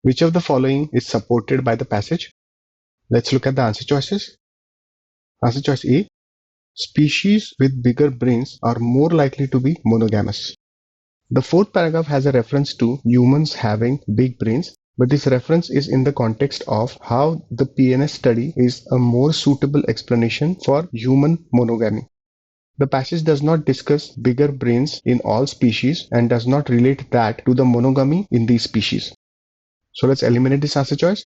Which of the following is supported by the passage? Let's look at the answer choices. Answer choice A. Species with bigger brains are more likely to be monogamous. The fourth paragraph has a reference to humans having big brains, but this reference is in the context of how the PNS study is a more suitable explanation for human monogamy. The passage does not discuss bigger brains in all species and does not relate that to the monogamy in these species. So let's eliminate this answer choice.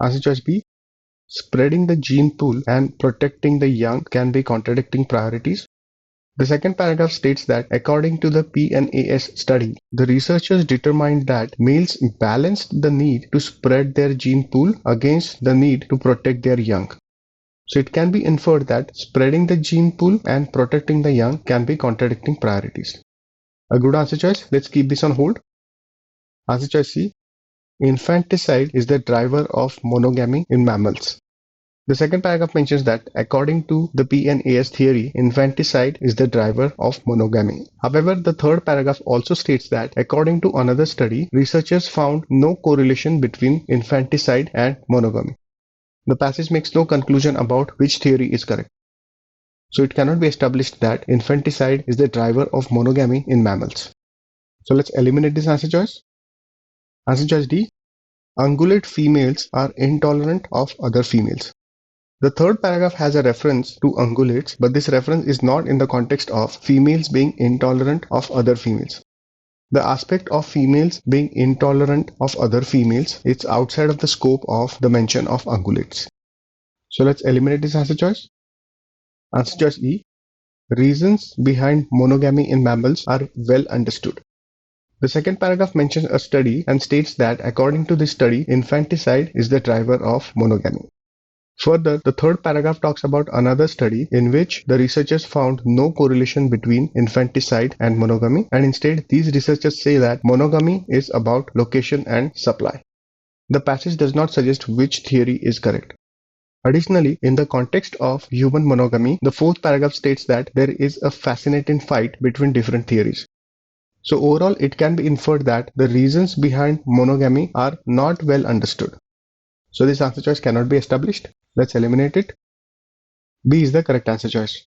Answer choice B. Spreading the gene pool and protecting the young can be contradicting priorities. The second paragraph states that according to the PNAS study, the researchers determined that males balanced the need to spread their gene pool against the need to protect their young. So it can be inferred that spreading the gene pool and protecting the young can be contradicting priorities. A good answer choice. Let's keep this on hold. Answer choice C. Infanticide is the driver of monogamy in mammals. The second paragraph mentions that according to the PNAS theory, infanticide is the driver of monogamy. However, the third paragraph also states that according to another study, researchers found no correlation between infanticide and monogamy. The passage makes no conclusion about which theory is correct. So it cannot be established that infanticide is the driver of monogamy in mammals. So let's eliminate this answer choice. Answer choice D. Ungulate females are intolerant of other females. The third paragraph has a reference to ungulates, but this reference is not in the context of females being intolerant of other females. The aspect of females being intolerant of other females is outside of the scope of the mention of ungulates. So let's eliminate this answer choice. Answer choice E. Reasons behind monogamy in mammals are well understood. The second paragraph mentions a study and states that according to this study, infanticide is the driver of monogamy. Further, the third paragraph talks about another study in which the researchers found no correlation between infanticide and monogamy, and instead these researchers say that monogamy is about location and supply. The passage does not suggest which theory is correct. Additionally, in the context of human monogamy, the fourth paragraph states that there is a fascinating fight between different theories. So overall, it can be inferred that the reasons behind monogamy are not well understood. So this answer choice cannot be established. Let's eliminate it. B is the correct answer choice.